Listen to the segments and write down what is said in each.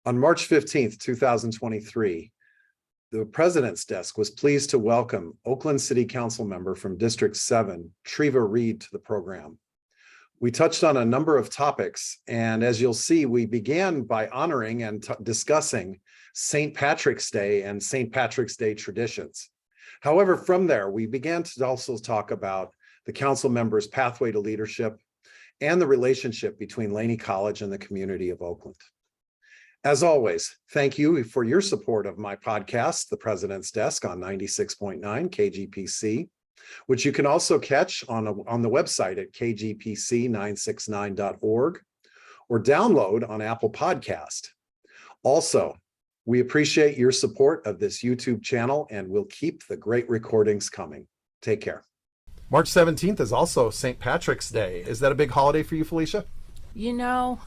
On March 15th, 2023, the President's Desk was pleased to welcome Oakland City Council member from District 7, Treva Reid, to the program. We touched on a number of topics, and as you'll see, we began by honoring and discussing St. Patrick's Day and St. Patrick's Day traditions. However, from there, we began to also talk about the council members' pathway to leadership and the relationship between Laney College and the community of Oakland. As always, thank you for your support of my podcast, The President's Desk, on 96.9 KGPC, which you can also catch on the website at kgpc969.org or download on Apple Podcast. Also, we appreciate your support of this YouTube channel, and we'll keep the great recordings coming. Take care. March 17th is also St. Patrick's Day. Is that a big holiday for you, Felicia? You know,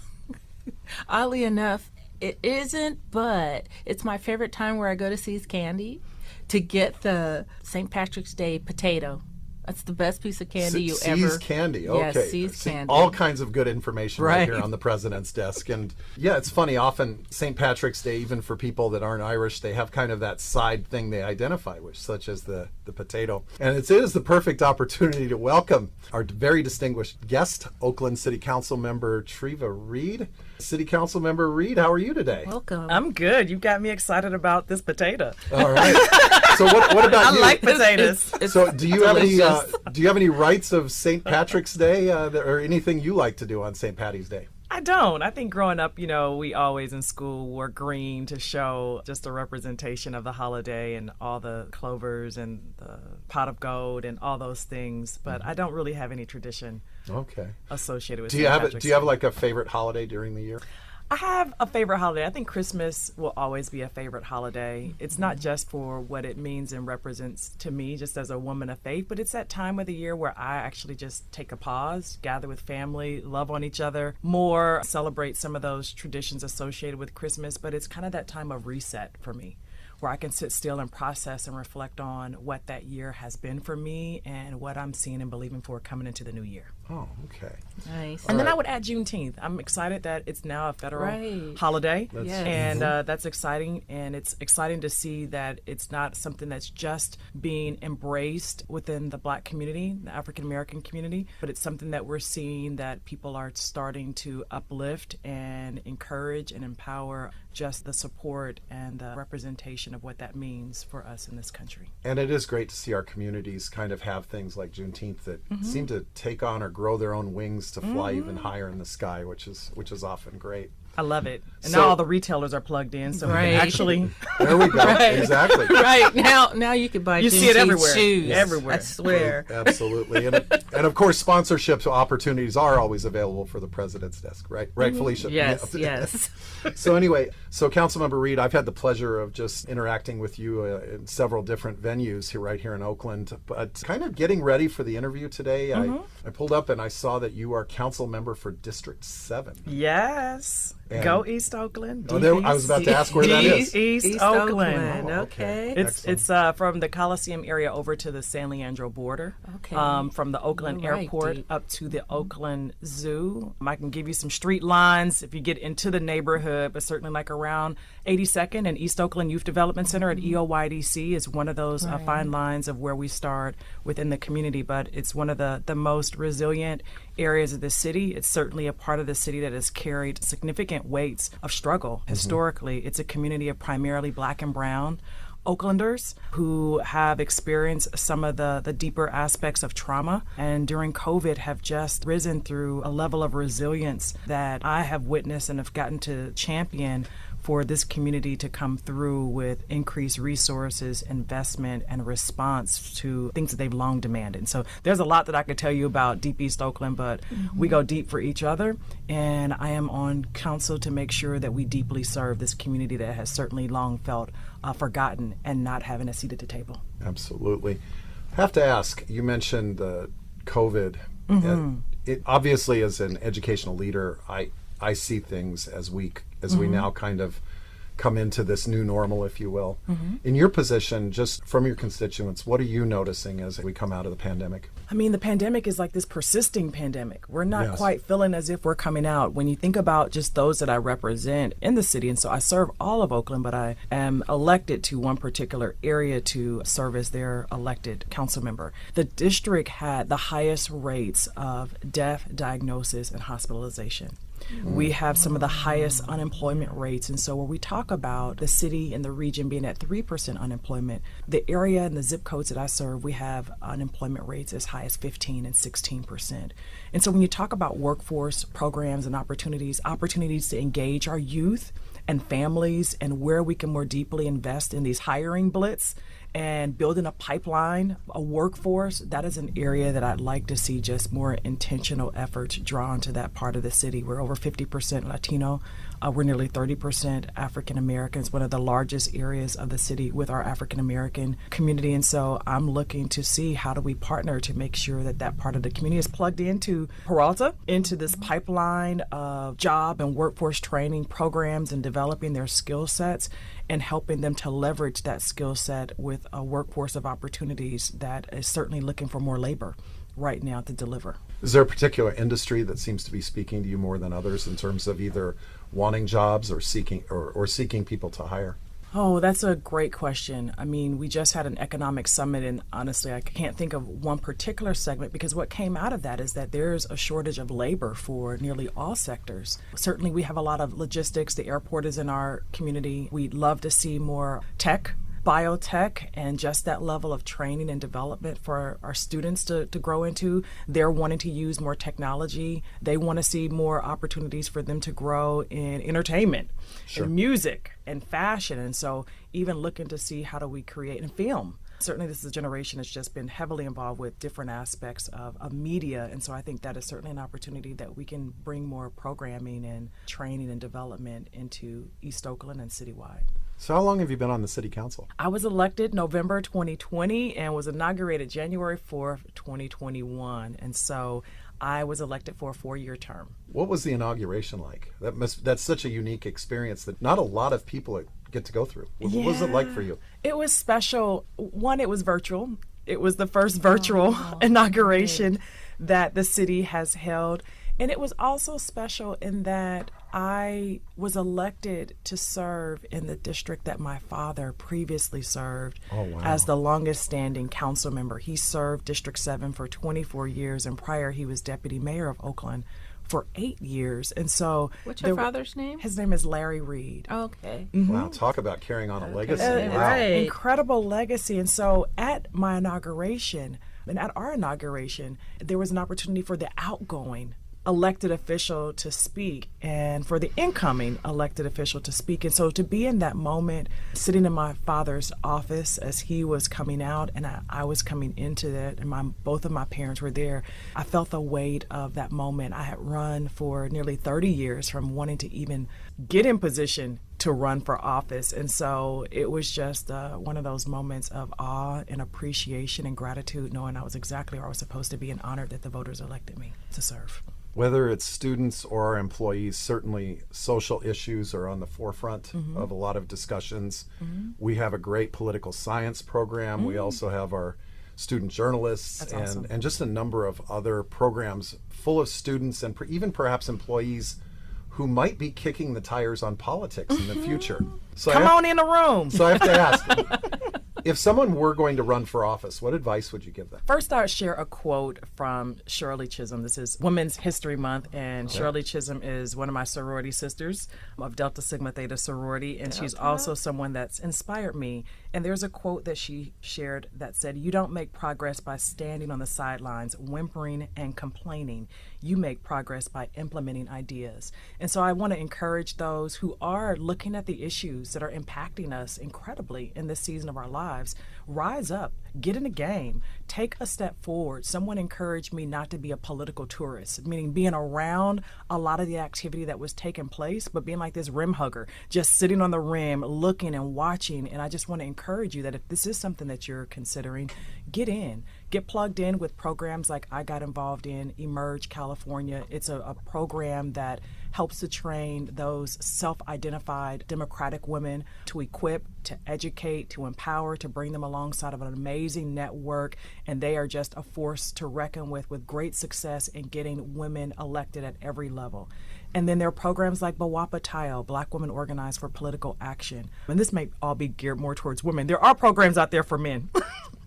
oddly enough, it isn't, but it's my favorite time where I go to See's Candy to get the St. Patrick's Day potato. That's the best piece of candy you ever. See's Candy, okay. Yes, See's Candy. All kinds of good information right here on the President's Desk. And yeah, it's funny, often St. Patrick's Day, even for people that aren't Irish, they have kind of that side thing they identify with, such as the potato. And it is the perfect opportunity to welcome our very distinguished guest, Oakland City Council member Treva Reid. City Council member Reid, how are you today? Welcome. I'm good. You got me excited about this potato. All right. So what about you? I like potatoes. So do you have any rites of St. Patrick's Day or anything you like to do on St. Patty's Day? I don't. I think growing up, you know, we always in school wore green to show just a representation of the holiday and all the clovers and the pot of gold and all those things. But I don't really have any tradition associated with St. Patrick's Day. Do you have like a favorite holiday during the year? I have a favorite holiday. I think Christmas will always be a favorite holiday. It's not just for what it means and represents to me just as a woman of faith, but it's that time of the year where I actually just take a pause, gather with family, love on each other more, celebrate some of those traditions associated with Christmas, but it's kind of that time of reset for me, where I can sit still and process and reflect on what that year has been for me and what I'm seeing and believing for coming into the new year. Oh, okay. Nice. And then I would add Juneteenth. I'm excited that it's now a federal holiday, and that's exciting. And it's exciting to see that it's not something that's just being embraced within the Black community, the African American community, but it's something that we're seeing that people are starting to uplift and encourage and empower just the support and the representation of what that means for us in this country. And it is great to see our communities kind of have things like Juneteenth that seem to take on or grow their own wings to fly even higher in the sky, which is often great. I love it. And now all the retailers are plugged in, so we can actually... There we go. Exactly. Right. Now you can buy see it everywhere. Shoes. Everywhere. I swear. Absolutely. And of course, sponsorship opportunities are always available for the President's Desk, right? Right, Felicia? Yes, yes. So anyway, Councilmember Reid, I've had the pleasure of just interacting with you in several different venues right here in Oakland, but kind of getting ready for the interview today, I pulled up and I saw that you are council member for District 7. Yes. And go East Oakland. I was about to ask where that is. East Oakland. Okay. It's from the Coliseum area over to the San Leandro border. Okay. From the Oakland Airport up to the Oakland Zoo. I can give you some street lines if you get into the neighborhood, but certainly like around 82nd and East Oakland Youth Development Center at EOYDC is one of those fine lines of where we start within the community. But it's one of the most resilient areas of the city. It's certainly a part of the city that has carried significant weights of struggle. Historically, it's a community of primarily Black and brown Oaklanders who have experienced some of the deeper aspects of trauma, and during COVID have just risen through a level of resilience that I have witnessed and have gotten to champion for this community to come through with increased resources, investment, and response to things that they've long demanded. So there's a lot that I could tell you about Deep East Oakland, but we go deep for each other, and I am on council to make sure that we deeply serve this community that has certainly long felt forgotten and not having a seat at the table. Absolutely. I have to ask, you mentioned COVID. It obviously, as an educational leader, I see things as we now kind of come into this new normal, if you will. In your position, just from your constituents, what are you noticing as we come out of the pandemic? I mean, the pandemic is like this persisting pandemic. We're not Yes. quite feeling as if we're coming out. When you think about just those that I represent in the city, and so I serve all of Oakland, but I am elected to one particular area to serve as their elected council member. The district had the highest rates of death, diagnosis, and hospitalization. We have some of the highest unemployment rates. And so when we talk about the city and the region being at 3% unemployment, the area and the zip codes that I serve, we have unemployment rates as high as 15 and 16%. And so when you talk about workforce programs and opportunities to engage our youth and families and where we can more deeply invest in these hiring blitz and building a pipeline, a workforce, that is an area that I'd like to see just more intentional efforts drawn to that part of the city. We're over 50% Latino. We're nearly 30% African Americans, one of the largest areas of the city with our African American community. And so I'm looking to see how do we partner to make sure that that part of the community is plugged into Peralta, into this pipeline of job and workforce training programs and developing their skill sets and helping them to leverage that skill set with a workforce of opportunities that is certainly looking for more labor right now to deliver. Is there a particular industry that seems to be speaking to you more than others in terms of either wanting jobs or seeking people to hire? Oh, that's a great question. I mean, we just had an economic summit, and honestly, I can't think of one particular segment because what came out of that is that there's a shortage of labor for nearly all sectors. Certainly, we have a lot of logistics. The airport is in our community. We'd love to see more tech, biotech, and just that level of training and development for our students to grow into. They're wanting to use more technology. They want to see more opportunities for them to grow in entertainment, and music, and fashion. And so even looking to see how do we create and film. Certainly this is a generation that's just been heavily involved with different aspects of media. And so I think that is certainly an opportunity that we can bring more programming and training and development into East Oakland and citywide. So how long have you been on the city council? I was elected November 2020 and was inaugurated January 4th, 2021. And so I was elected for a 4-year term. What was the inauguration like? That's such a unique experience that not a lot of people get to go through. What was it like for you? It was special. One, it was virtual. It was the first virtual inauguration that the city has held. And it was also special in that I was elected to serve in the district that my father previously served as the longest standing council member. He served District 7 for 24 years, and prior he was deputy mayor of Oakland for 8 years. And so what's your father's name? His name is Larry Reid. Okay. Wow, talk about carrying on a legacy. Wow. Right. Incredible legacy. And so at my inauguration, and at our inauguration, there was an opportunity for the outgoing elected official to speak and for the incoming elected official to speak. And so to be in that moment, sitting in my father's office as he was coming out and I was coming into that, and both of my parents were there, I felt the weight of that moment. I had run for nearly 30 years from wanting to even get in position to run for office. And so it was just one of those moments of awe and appreciation and gratitude, knowing I was exactly where I was supposed to be and honored that the voters elected me to serve. Whether it's students or our employees, certainly social issues are on the forefront of a lot of discussions. We have a great political science program. We also have our student journalists and just a number of other programs full of students and even perhaps employees who might be kicking the tires on politics in the future. So Come on in the room. So I have to ask, if someone were going to run for office, what advice would you give them? First, I would share a quote from Shirley Chisholm. This is Women's History Month, and Shirley Chisholm is one of my sorority sisters of Delta Sigma Theta sorority, and she's also someone that's inspired me. And there's a quote that she shared that said, "You don't make progress by standing on the sidelines, whimpering and complaining. You make progress by implementing ideas." And so I want to encourage those who are looking at the issues that are impacting us incredibly in this season of our lives. Rise up, get in the game, take a step forward. Someone encouraged me not to be a political tourist, meaning being around a lot of the activity that was taking place, but being like this rim hugger, just sitting on the rim, looking and watching. And I just want to encourage you that if this is something that you're considering, get in. Get plugged in with programs like I got involved in Emerge California. It's a program that helps to train those self-identified Democratic women to equip, to educate, to empower, to bring them alongside of an amazing network. And they are just a force to reckon with great success in getting women elected at every level. And then there are programs like Bawapa Tayo, Black Women Organized for Political Action. And this may all be geared more towards women. There are programs out there for men.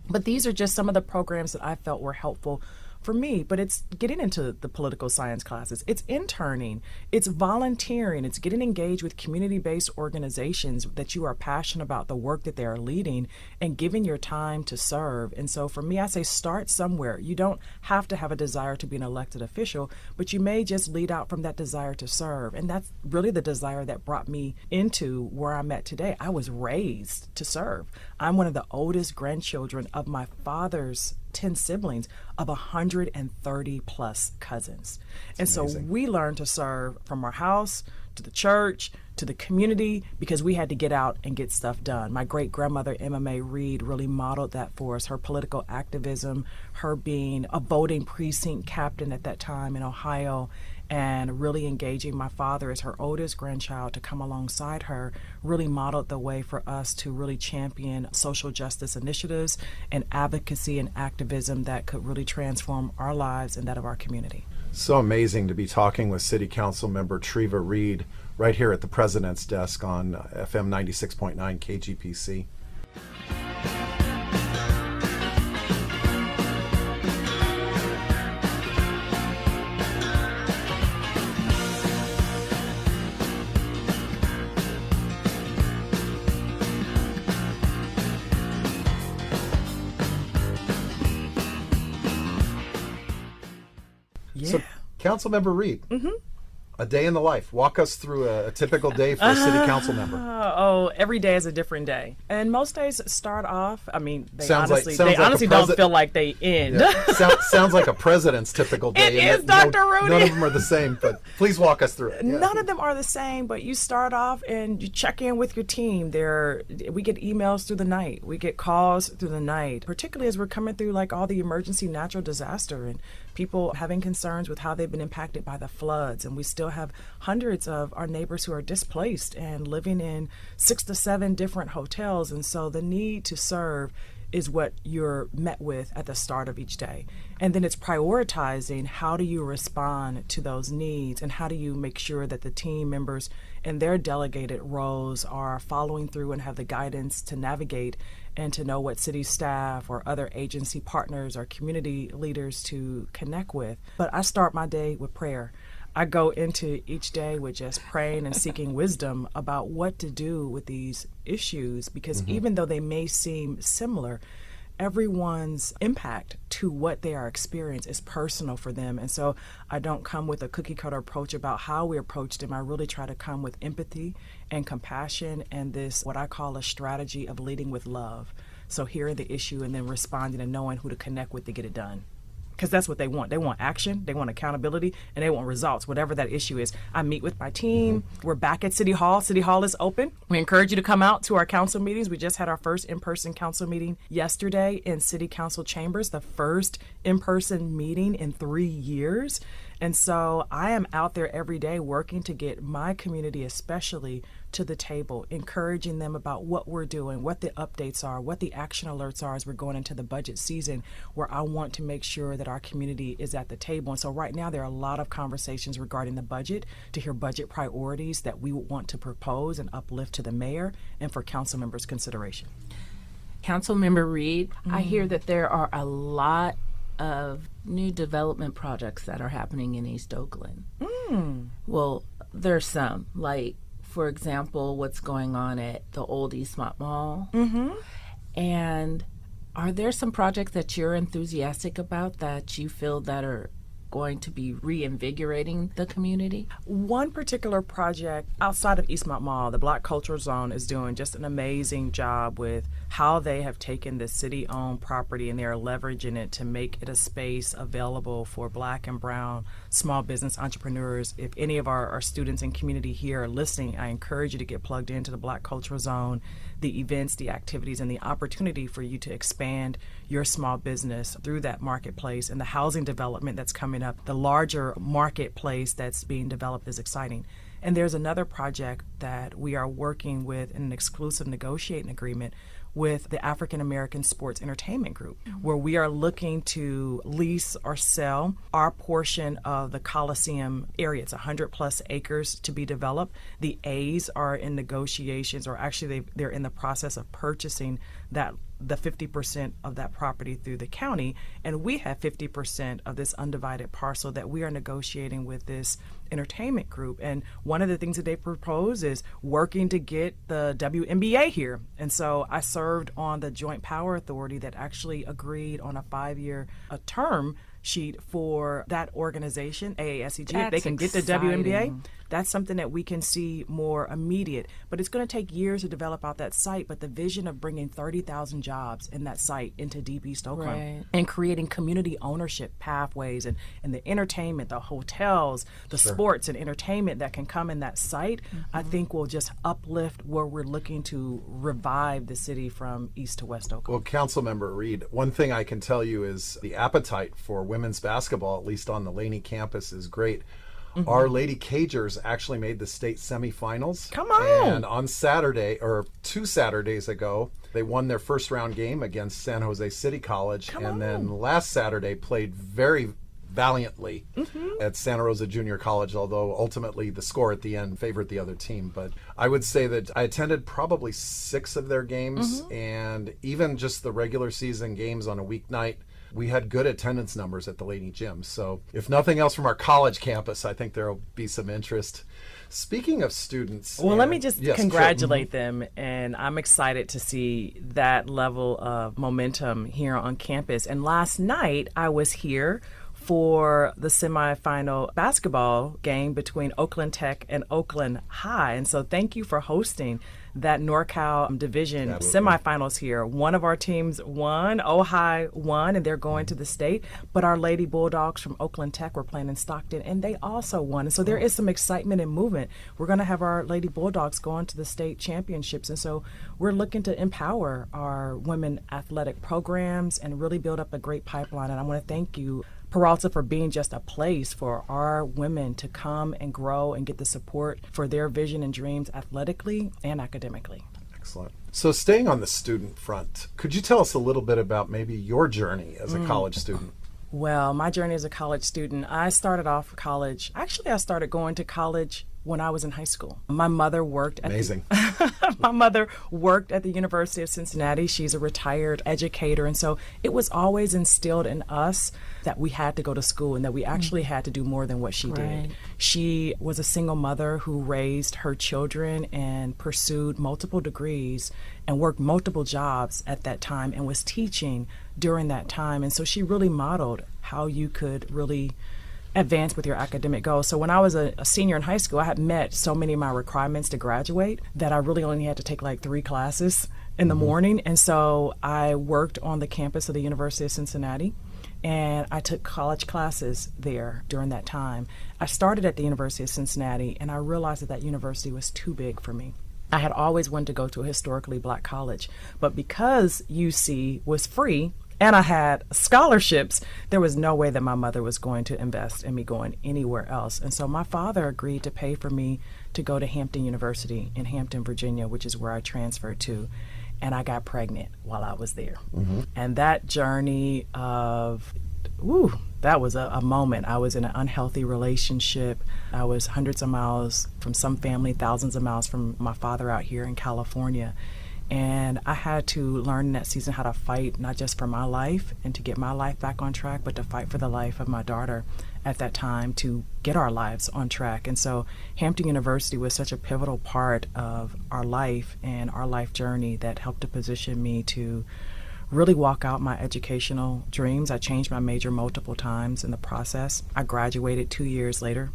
But these are just some of the programs that I felt were helpful for me. But it's getting into the political science classes. It's interning. It's volunteering. It's getting engaged with community-based organizations that you are passionate about the work that they are leading and giving your time to serve. And so for me, I say start somewhere. You don't have to have a desire to be an elected official, but you may just lead out from that desire to serve. And that's really the desire that brought me into where I'm at today. I was raised to serve. I'm one of the oldest grandchildren of my father's 10 siblings of 130 plus cousins. And so we learned to serve from our house to the church to the community because we had to get out and get stuff done. My great grandmother, MMA Reid, really modeled that for us. Her political activism, her being a voting precinct captain at that time in Ohio, and really engaging my father as her oldest grandchild to come alongside her, really modeled the way for us to really champion social justice initiatives and advocacy and activism that could really transform our lives and that of our community. So amazing to be talking with City Councilmember Treva Reid right here at the President's Desk on FM 96.9 KGPC. Yeah. So, Councilmember Reid, a day in the life. Walk us through a typical day for a city council member. Oh, every day is a different day. And most days start off, I mean, they Sounds honestly, like don't feel like they end. Yeah. Sounds like a president's typical day. It is, Dr. Rudy. None of them are the same, but please walk us through it. Yeah. None of them are the same, but you start off and you check in with your team. We get emails through the night. We get calls through the night, particularly as we're coming through like all the emergency natural disaster and people having concerns with how they've been impacted by the floods. And we still have hundreds of our neighbors who are displaced and living in 6 to 7 different hotels. And so the need to serve is what you're met with at the start of each day. And then it's prioritizing how do you respond to those needs and how do you make sure that the team members in their delegated roles are following through and have the guidance to navigate and to know what city staff or other agency partners or community leaders to connect with. But I start my day with prayer. I go into each day with just praying and seeking wisdom about what to do with these issues, because even though they may seem similar, everyone's impact to what they are experiencing is personal for them. And so I don't come with a cookie cutter approach about how we approach them. I really try to come with empathy and compassion and this, what I call a strategy of leading with love. So hearing the issue and then responding and knowing who to connect with to get it done. Because that's what they want. They want action, they want accountability, and they want results, whatever that issue is. I meet with my team. We're back at City Hall. City Hall is open. We encourage you to come out to our council meetings. We just had our first in-person council meeting yesterday in City Council chambers, the first in-person meeting in 3 years. And so I am out there every day working to get my community especially to the table, encouraging them about what we're doing, what the updates are, what the action alerts are as we're going into the budget season, where I want to make sure that our community is at the table. And so right now there are a lot of conversations regarding the budget, to hear budget priorities that we want to propose and uplift to the mayor and for council members' consideration. Councilmember Reid, I hear that there are a lot of new development projects that are happening in East Oakland. Well, there's some, like, for example, what's going on at the old Eastmont Mall. And are there some projects that you're enthusiastic about that you feel that are going to be reinvigorating the community? One particular project outside of Eastmont Mall, the Black Cultural Zone, is doing just an amazing job with how they have taken the city-owned property and they are leveraging it to make it a space available for Black and brown small business entrepreneurs. If any of our students and community here are listening, I encourage you to get plugged into the Black Cultural Zone, the events, the activities, and the opportunity for you to expand your small business through that marketplace and the housing development that's coming coming up. The larger marketplace that's being developed is exciting. And there's another project that we are working with in an exclusive negotiating agreement with the African American Sports Entertainment Group, where we are looking to lease or sell our portion of the Coliseum area. It's 100 plus acres to be developed. The A's are in negotiations, or actually they're in the process of purchasing the 50% of that property through the county, and we have 50% of this undivided parcel that we are negotiating with this entertainment group. And one of the things that they propose is working to get the WNBA here. And so I served on the Joint Power Authority that actually agreed on a 5-year term sheet for that organization, AASEG. If they can get the WNBA, that's something that we can see more immediate. But it's going to take years to develop out that site. But the vision of bringing 30,000 jobs in that site into Deep East Oakland and creating community ownership pathways and the entertainment, the hotels, the sports and entertainment that can come in that site, I think will just uplift where we're looking to revive the city from east to west Oakland. Well, Councilmember Reid, one thing I can tell you is the appetite for women's basketball, at least on the Laney campus, is great. Our Lady Cagers actually made the state semifinals. Come on! And on Saturday, or 2 Saturdays ago, they won their first round game against San Jose City College. Then last Saturday played very valiantly at Santa Rosa Junior College, although ultimately the score at the end favored the other team. But I would say that I attended probably 6 of their games, and even just the regular season games on a weeknight, we had good attendance numbers at the Laney Gym. So if nothing else from our college campus, I think there will be some interest. Speaking of students. Well, let me just congratulate them. And I'm excited to see that level of momentum here on campus. And last night I was here for the semifinal basketball game between Oakland Tech and Oakland High. And so thank you for hosting that NorCal division semifinals here. One of our teams won, High won, and they're going to the state. But our Lady Bulldogs from Oakland Tech were playing in Stockton, and they also won. And so there is some excitement and movement. We're going to have our Lady Bulldogs going to the state championships. And so we're looking to empower our women athletic programs and really build up a great pipeline. And I want to thank you, Peralta, for being just a place for our women to come and grow and get the support for their vision and dreams athletically and academically. Excellent. So staying on the student front, could you tell us a little bit about maybe your journey as a college student? Well, my journey as a college student, I started off college. Actually, I started going to college when I was in high school. My mother worked at my mother worked at the University of Cincinnati. She's a retired educator, and so it was always instilled in us that we had to go to school and that we actually had to do more than what she did. She was a single mother who raised her children and pursued multiple degrees and worked multiple jobs at that time and was teaching during that time. And so she really modeled how you could really advance with your academic goals. So when I was a senior in high school, I had met so many of my requirements to graduate that I really only had to take like 3 classes in the morning. And so I worked on the campus of the University of Cincinnati, and I took college classes there during that time. I started at the University of Cincinnati, and I realized that university was too big for me. I had always wanted to go to a historically black college, but because UC was free, and I had scholarships, there was no way that my mother was going to invest in me going anywhere else. And so my father agreed to pay for me to go to Hampton University in Hampton, Virginia, which is where I transferred to. And I got pregnant while I was there. And that journey of, that was a moment. I was in an unhealthy relationship. I was hundreds of miles from some family, thousands of miles from my father out here in California. And I had to learn in that season how to fight, not just for my life and to get my life back on track, but to fight for the life of my daughter at that time to get our lives on track. And so Hampton University was such a pivotal part of our life and our life journey that helped to position me to really walk out my educational dreams. I changed my major multiple times in the process. I graduated 2 years later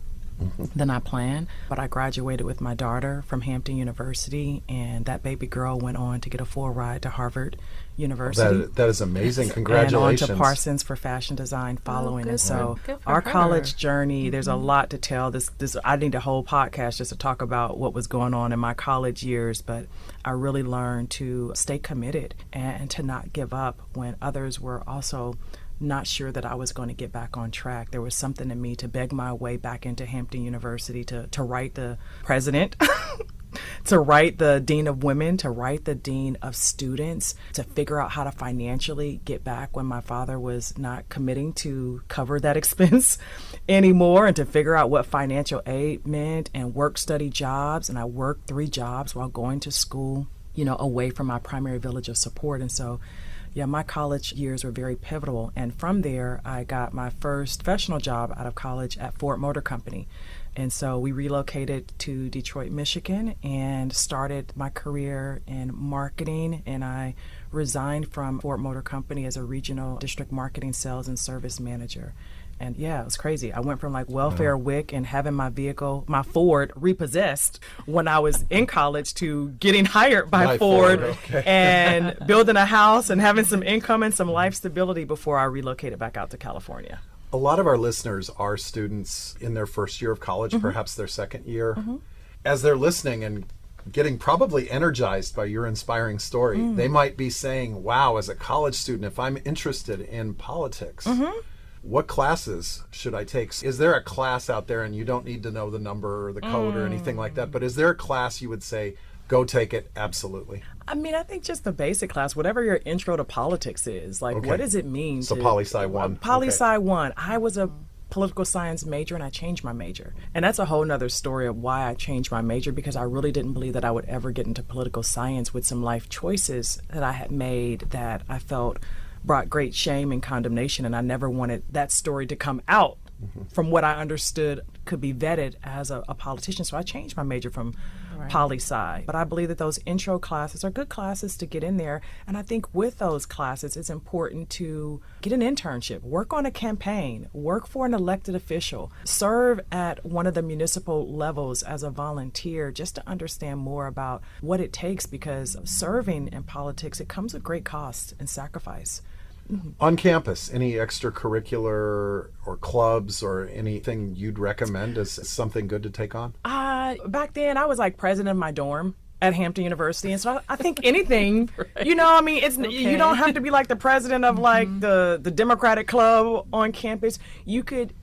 than I planned, but I graduated with my daughter from Hampton University, and that baby girl went on to get a full ride to Harvard University. That is amazing. Congratulations. And on to Parsons for fashion design following. And so Good for our her. college journey, there's a lot to tell. This I need a whole podcast just to talk about what was going on in my college years, but I really learned to stay committed and to not give up when others were also not sure that I was going to get back on track. There was something in me to beg my way back into Hampton University, to write the president, to write the dean of women, to write the dean of students, to figure out how to financially get back when my father was not committing to cover that expense anymore, and to figure out what financial aid meant, and work study jobs. And I worked 3 jobs while going to school, you know, away from my primary village of support. And so, yeah, my college years were very pivotal. And from there, I got my first professional job out of college at Ford Motor Company. And so we relocated to Detroit, Michigan, and started my career in marketing. And I resigned from Ford Motor Company as a regional district marketing, sales, and service manager. And yeah, it was crazy. I went from like welfare WIC and having my vehicle, my Ford, repossessed when I was in college, to getting hired by Ford and building a house and having some income and some life stability before I relocated back out to California. A lot of our listeners are students in their first year of college, perhaps their second year. As they're listening and getting probably energized by your inspiring story, they might be saying, wow, as a college student, if I'm interested in politics, what classes should I take? Is there a class out there, and you don't need to know the number or the code or anything like that, but is there a class you would say, go take it? Absolutely. I mean, I think just the basic class, whatever your intro to politics is, like, what does it mean? So poli-sci 1. Poli-sci 1. I was a political science major, and I changed my major. And that's a whole nother story of why I changed my major, because I really didn't believe that I would ever get into political science with some life choices that I had made that I felt brought great shame and condemnation. And I never wanted that story to come out from what I understood could be vetted as a politician. So I changed my major from poli-sci. But I believe that those intro classes are good classes to get in there. And I think with those classes, it's important to get an internship, work on a campaign, work for an elected official, serve at one of the municipal levels as a volunteer, just to understand more about what it takes, because serving in politics, it comes with great cost and sacrifice. On campus, any extracurricular or clubs or anything you'd recommend as something good to take on? Back then, I was like president of my dorm at Hampton University, and so I think anything, you know, I mean, it's you don't have to be like the president of like the Democratic Club on campus. You could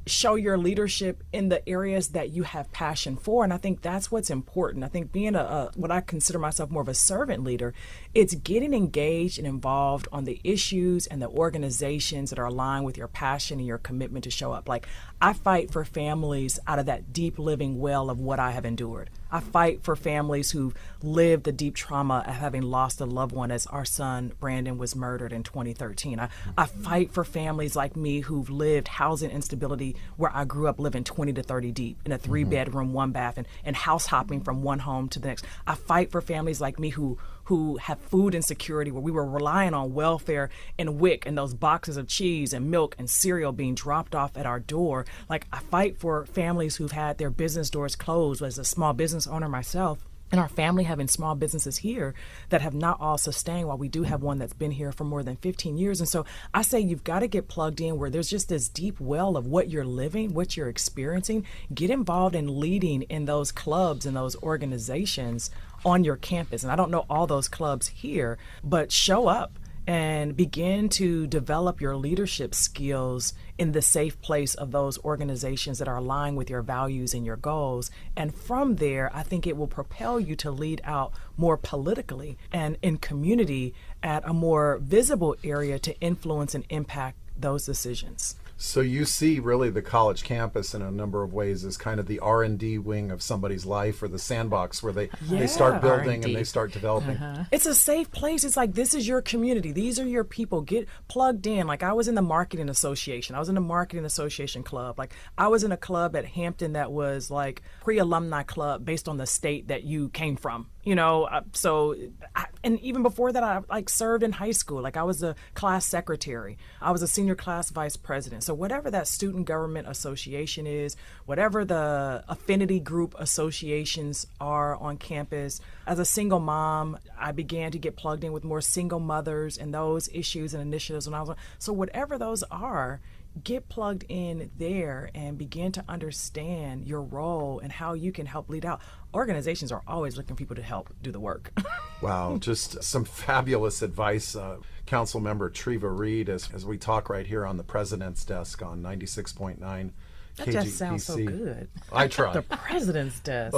show your leadership in the areas that you have passion for. And I think that's what's important. I think being what I consider myself more of a servant leader, it's getting engaged and involved on the issues and the organizations that are aligned with your passion and your commitment to show up. Like, I fight for families out of that deep living well of what I have endured. I fight for families who've lived the deep trauma of having lost a loved one, as our son Brandon was murdered in 2013. I fight for families like me who've lived housing instability, where I grew up living 20 to 30 deep in a 3-bedroom, 1-bath, and house hopping from one home to the next. I fight for families like me who have food insecurity, where we were relying on welfare and WIC and those boxes of cheese and milk and cereal being dropped off at our door. Like, I fight for families who've had their business doors closed as a small business owner myself, and our family having small businesses here that have not all sustained, while we do have one that's been here for more than 15 years. And so I say you've got to get plugged in where there's just this deep well of what you're living, what you're experiencing. Get involved in leading in those clubs and those organizations on your campus. And I don't know all those clubs here, but show up and begin to develop your leadership skills in the safe place of those organizations that are aligned with your values and your goals. And from there, I think it will propel you to lead out more politically and in community at a more visible area to influence and impact those decisions. So you see really the college campus in a number of ways as kind of the R&D wing of somebody's life, or the sandbox where they start building R&D. and they start developing. It's a safe place. It's like, this is your community. These are your people. Get plugged in. Like, I was in the marketing association. I was in the marketing association club. Like, I was in a club at Hampton that was like pre-alumni club based on the state that you came from. You know, and even before that, I like served in high school. Like, I was a class secretary. I was a senior class vice president. So whatever that student government association is, whatever the affinity group associations are on campus, as a single mom, I began to get plugged in with more single mothers and those issues and initiatives when I was. So whatever those are, get plugged in there and begin to understand your role and how you can help lead out. Organizations are always looking for people to help do the work. Wow, just some fabulous advice. Councilmember Treva Reid, as we talk right here on the President's Desk on 96.9 That KGPC. just sounds so good. I try. The President's Desk.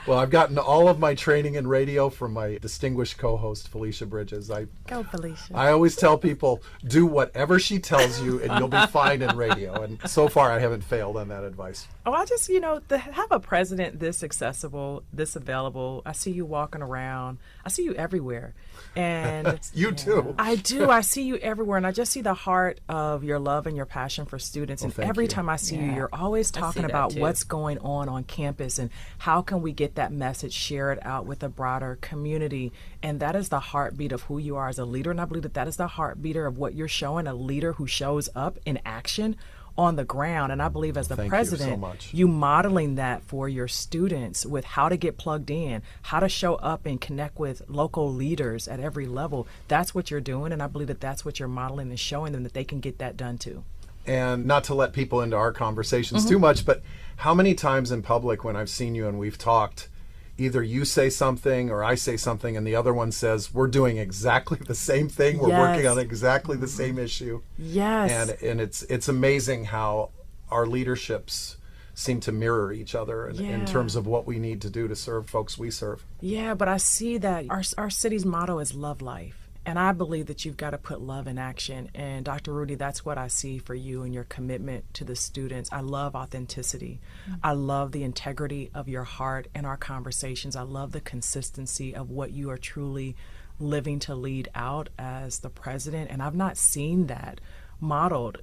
Well, I've gotten all of my training in radio from my distinguished co-host, Felicia Bridges. Go, Felicia. I always tell people, do whatever she tells you and you'll be fine in radio. And so far, I haven't failed on that advice. Oh, I just, to have a president this accessible, this available, I see you walking around. I see you everywhere. And You too. I do. I see you everywhere. And I just see the heart of your love and your passion for students. And thank every you. time I see you, you're always talking that about too. what's going on campus and how can we get that message shared out with a broader community. And that is the heartbeat of who you are as a leader. And I believe that is the heartbeat of what you're showing, a leader who shows up in action on the ground. And I believe as the Thank you so president, much. you modeling that for your students with how to get plugged in, how to show up and connect with local leaders at every level. That's what you're doing. And I believe that that's what you're modeling and showing them that they can get that done too. And not to let people into our conversations too much, but how many times in public when I've seen you and we've talked, either you say something or I say something and the other one says, we're doing exactly the same thing. We're working on exactly the same issue. Yes. And it's amazing how our leaderships seem to mirror each other in terms of what we need to do to serve folks we serve. Yeah, but I see that our city's motto is love life. And I believe that you've got to put love in action. And Dr. Rudy, that's what I see for you and your commitment to the students. I love authenticity. I love the integrity of your heart and our conversations. I love the consistency of what you are truly living to lead out as the president. And I've not seen that modeled,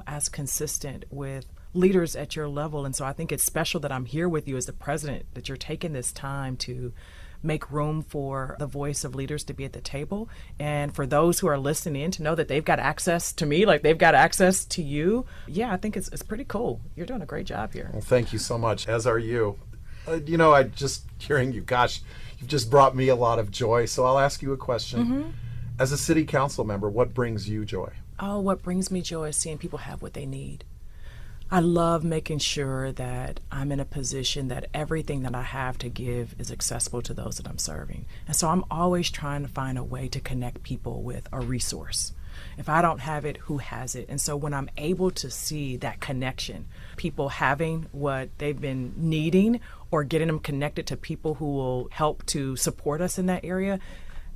as consistent with leaders at your level. And so I think it's special that I'm here with you as the president, that you're taking this time to make room for the voice of leaders to be at the table. And for those who are listening in to know that they've got access to me, like they've got access to you. Yeah, I think it's pretty cool. You're doing a great job here. Well, thank you so much, as are you. I just hearing you, gosh, you've just brought me a lot of joy. So I'll ask you a question. As a city council member, what brings you joy? Oh, what brings me joy is seeing people have what they need. I love making sure that I'm in a position that everything that I have to give is accessible to those that I'm serving. And so I'm always trying to find a way to connect people with a resource. If I don't have it, who has it? And so when I'm able to see that connection, people having what they've been needing or getting them connected to people who will help to support us in that area,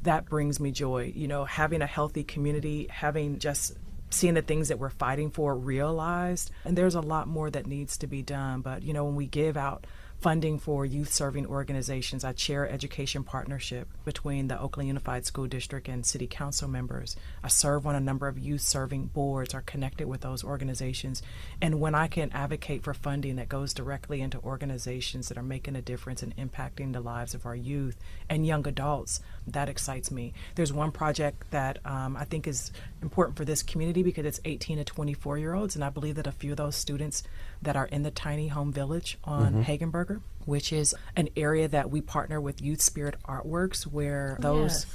that brings me joy. Having a healthy community, having just seeing the things that we're fighting for realized. And there's a lot more that needs to be done. But, when we give out funding for youth serving organizations, I chair education partnership between the Oakland Unified School District and city council members. I serve on a number of youth serving boards, are connected with those organizations. And when I can advocate for funding that goes directly into organizations that are making a difference and impacting the lives of our youth and young adults, that excites me. There's one project that I think is important for this community because it's 18 to 24-year-olds, and I believe that a few of those students that are in the tiny home village on Hagenberger, which is an area that we partner with Youth Spirit Artworks, where those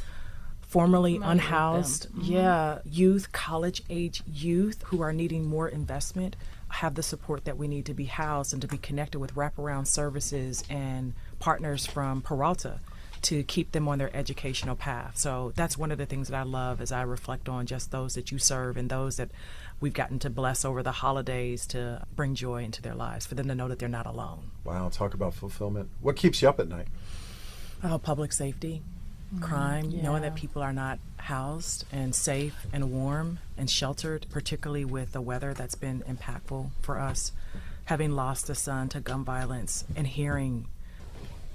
formerly unhoused youth, college-age youth who are needing more investment have the support that we need to be housed and to be connected with wraparound services and partners from Peralta to keep them on their educational path. So that's one of the things that I love as I reflect on just those that you serve and those that we've gotten to bless over the holidays to bring joy into their lives, for them to know that they're not alone. Wow, talk about fulfillment. What keeps you up at night? Oh, public safety, crime, knowing that people are not housed and safe and warm and sheltered, particularly with the weather that's been impactful for us. Having lost a son to gun violence and hearing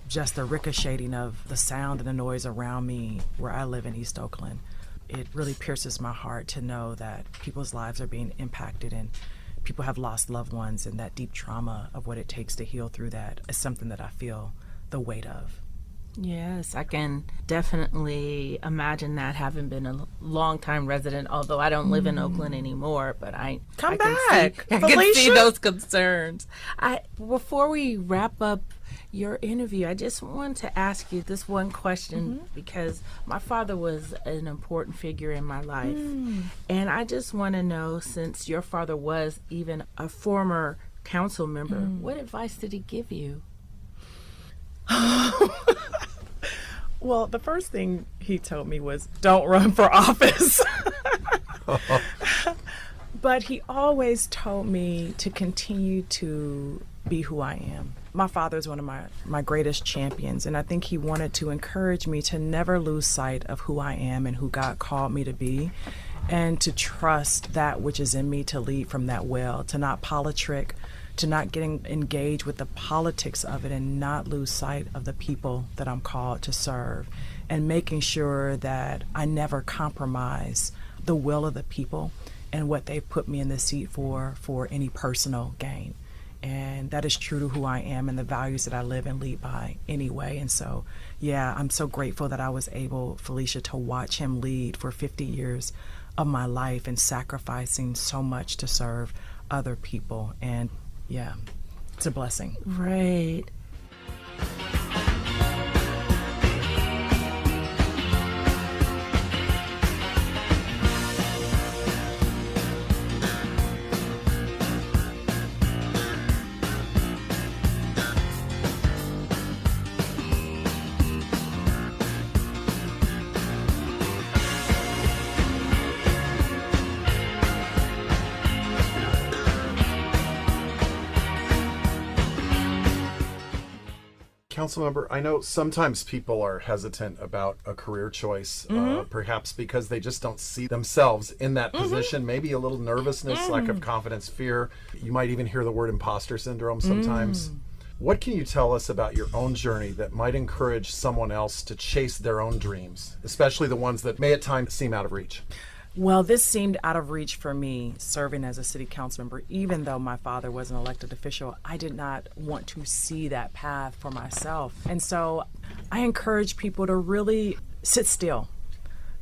just the ricocheting of the sound and the noise around me where I live in East Oakland, it really pierces my heart to know that people's lives are being impacted and people have lost loved ones, and that deep trauma of what it takes to heal through that is something that I feel the weight of. Yes, I can definitely imagine that, having been a longtime resident, although I don't live in Oakland anymore, but I Come can back, I can see Felicia. those concerns. Before we wrap up your interview, I just want to ask you this one question, because my father was an important figure in my life. And I just want to know, since your father was even a former council member, what advice did he give you? Well, the first thing he told me was, don't run for office. But he always told me to continue to be who I am. My father is one of my greatest champions, and I think he wanted to encourage me to never lose sight of who I am and who God called me to be, and to trust that which is in me to lead from that well, to not politrick, to not getting engaged with the politics of it, and not lose sight of the people that I'm called to serve, and making sure that I never compromise the will of the people and what they've put me in the seat for any personal gain. And that is true to who I am and the values that I live and lead by anyway. And so, yeah, I'm so grateful that I was able, Felicia, to watch him lead for 50 years of my life and sacrificing so much to serve other people. And yeah, it's a blessing. Right. Councilmember, I know sometimes people are hesitant about a career choice, perhaps because they just don't see themselves in that position. Maybe a little nervousness, lack of confidence, fear. You might even hear the word imposter syndrome sometimes. What can you tell us about your own journey that might encourage someone else to chase their own dreams, especially the ones that may at times seem out of reach? Well, this seemed out of reach for me, serving as a city council member. Even though my father was an elected official, I did not want to see that path for myself. And so I encourage people to really sit still,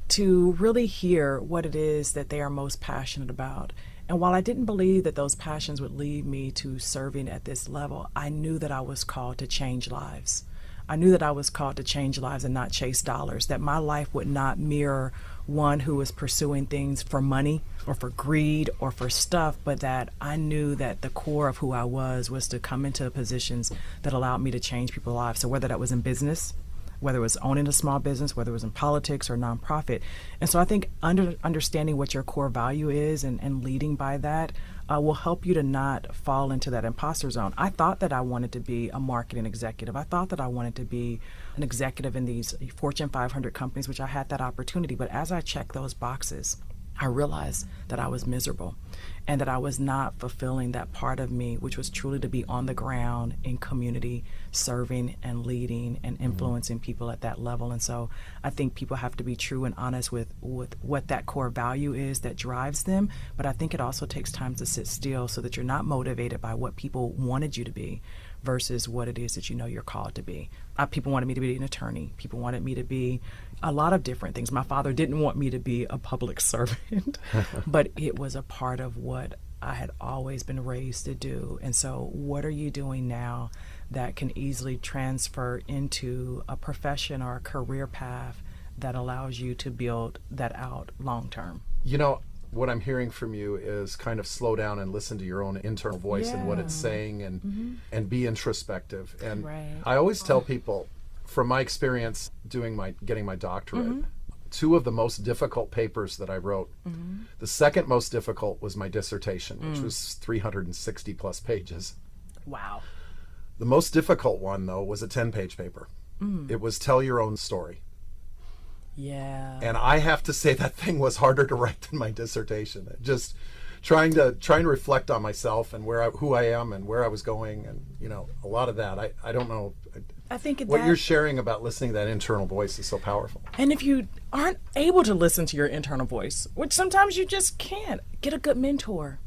to really hear what it is that they are most passionate about. And while I didn't believe that those passions would lead me to serving at this level, I knew that I was called to change lives. I knew that I was called to change lives and not chase dollars, that my life would not mirror one who was pursuing things for money or for greed or for stuff, but that I knew that the core of who I was to come into positions that allowed me to change people's lives. So whether that was in business, whether it was owning a small business, whether it was in politics or nonprofit. And so I think understanding what your core value is and leading by that will help you to not fall into that imposter zone. I thought that I wanted to be a marketing executive. I thought that I wanted to be an executive in these Fortune 500 companies, which I had that opportunity. But as I checked those boxes, I realized that I was miserable and that I was not fulfilling that part of me, which was truly to be on the ground in community, serving and leading and influencing people at that level. And so I think people have to be true and honest with what that core value is that drives them. But I think it also takes time to sit still so that you're not motivated by what people wanted you to be versus what it is that you know you're called to be. People wanted me to be an attorney. People wanted me to be a lot of different things. My father didn't want me to be a public servant, but it was a part of what I had always been raised to do. And so what are you doing now that can easily transfer into a profession or a career path that allows you to build that out long term? You know, what I'm hearing from you is kind of slow down and listen to your own internal voice and what it's saying and be introspective. And I always tell people, from my experience getting my doctorate, two of the most difficult papers that I wrote, the second most difficult was my dissertation, which was 360 plus pages. Wow. The most difficult one, though, was a 10-page paper. It was tell your own story. Yeah. And I have to say that thing was harder to write than my dissertation. Just trying to reflect on myself and who I am and where I was going, and a lot of that. I don't know. I think what you're sharing about listening to that internal voice is so powerful. And if you aren't able to listen to your internal voice, which sometimes you just can't, get a good mentor.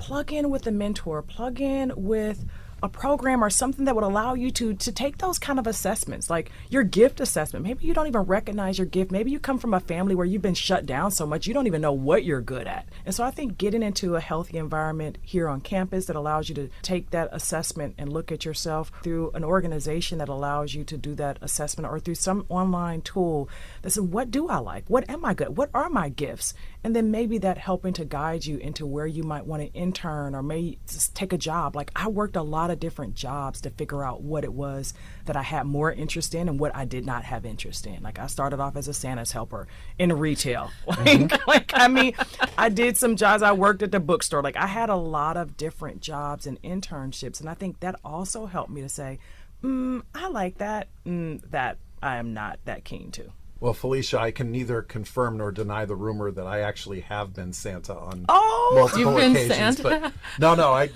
Plug in with a mentor, plug in with a program or something that would allow you to take those kind of assessments, like your gift assessment. Maybe you don't even recognize your gift. Maybe you come from a family where you've been shut down so much you don't even know what you're good at. And so I think getting into a healthy environment here on campus that allows you to take that assessment and look at yourself through an organization that allows you to do that assessment, or through some online tool that says, what do I like? What am I good? What are my gifts? And then maybe that helping to guide you into where you might want to intern or maybe just take a job. Like I worked a lot of of different jobs to figure out what it was that I had more interest in and what I did not have interest in. Like I started off as a Santa's helper in retail. I did some jobs. I worked at the bookstore. Like I had a lot of different jobs and internships. And I think that also helped me to say, I like that, that I am not that keen to. Well, Felicia, I can neither confirm nor deny the rumor that I actually have been Santa on multiple you've been occasions. Santa? But no,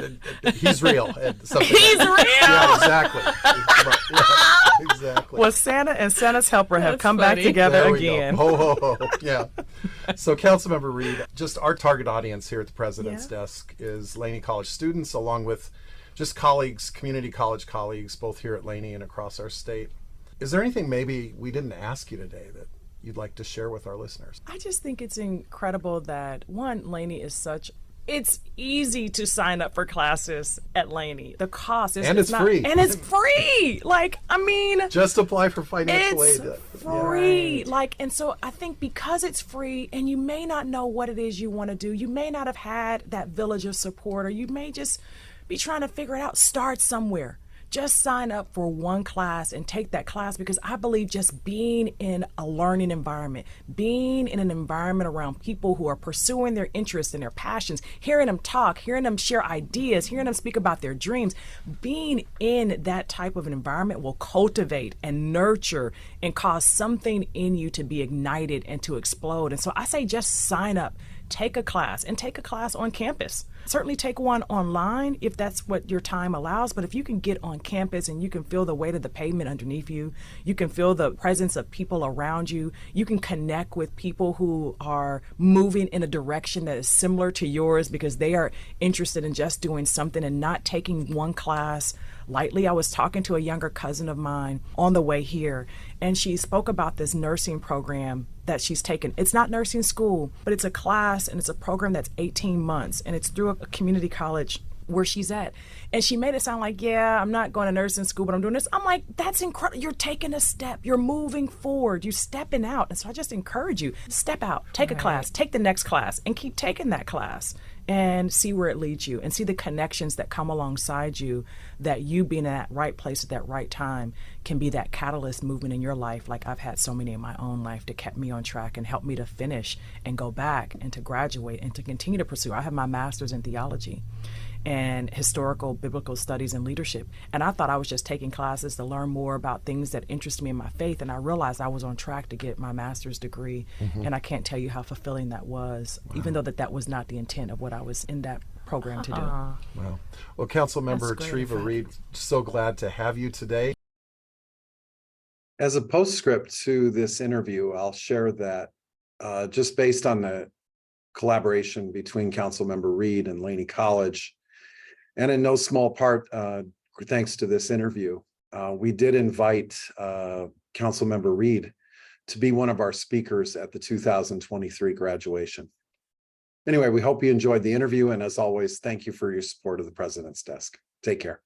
he's real. He's real. Yeah, exactly. Exactly. Well, Santa and Santa's helper have come funny. back together There we again. go. Ho, ho, ho. Yeah. So, Councilmember Reid, just our target audience here at the President's Desk is Laney College students, along with just colleagues, community college colleagues, both here at Laney and across our state. Is there anything maybe we didn't ask you today that you'd like to share with our listeners? I just think it's incredible that, one, Laney is it's easy to sign up for classes at Laney. The cost is free. And it's free. Just apply for financial aid. It's free. And so I think because it's free and you may not know what it is you want to do, you may not have had that village of support, or you may just be trying to figure it out. Start somewhere. Just sign up for one class and take that class, because I believe just being in a learning environment, being in an environment around people who are pursuing their interests and their passions, hearing them talk, hearing them share ideas, hearing them speak about their dreams, being in that type of an environment will cultivate and nurture and cause something in you to be ignited and to explode. And so I say just sign up. Take a class, and take a class on campus. Certainly take one online if that's what your time allows, but if you can get on campus and you can feel the weight of the pavement underneath you, you can feel the presence of people around you, you can connect with people who are moving in a direction that is similar to yours because they are interested in just doing something and not taking one class lightly. I was talking to a younger cousin of mine on the way here, and she spoke about this nursing program that she's taken. It's not nursing school, but it's a class and it's a program that's 18 months, and it's through a community college where she's at. And she made it sound like, yeah, I'm not going to nursing school, but I'm doing this. I'm like, that's incredible. You're taking a step. You're moving forward. You're stepping out. And so I just encourage you, step out, take a class, take the next class, and keep taking that class and see where it leads you, and see the connections that come alongside you, that you being in that right place at that right time can be that catalyst movement in your life, like I've had so many in my own life, that kept me on track and helped me to finish and go back and to graduate and to continue to pursue. I have my master's in theology and historical biblical studies and leadership. And I thought I was just taking classes to learn more about things that interest me in my faith. And I realized I was on track to get my master's degree. And I can't tell you how fulfilling that was, even though that was not the intent of what I was in that program to do. Wow. Well, Councilmember Treva Reid, so glad to have you today. As a postscript to this interview, I'll share that just based on the collaboration between Councilmember Reid and Laney College, and in no small part, thanks to this interview, we did invite Councilmember Reid to be one of our speakers at the 2023 graduation. Anyway, we hope you enjoyed the interview, and as always, thank you for your support of the President's Desk. Take care.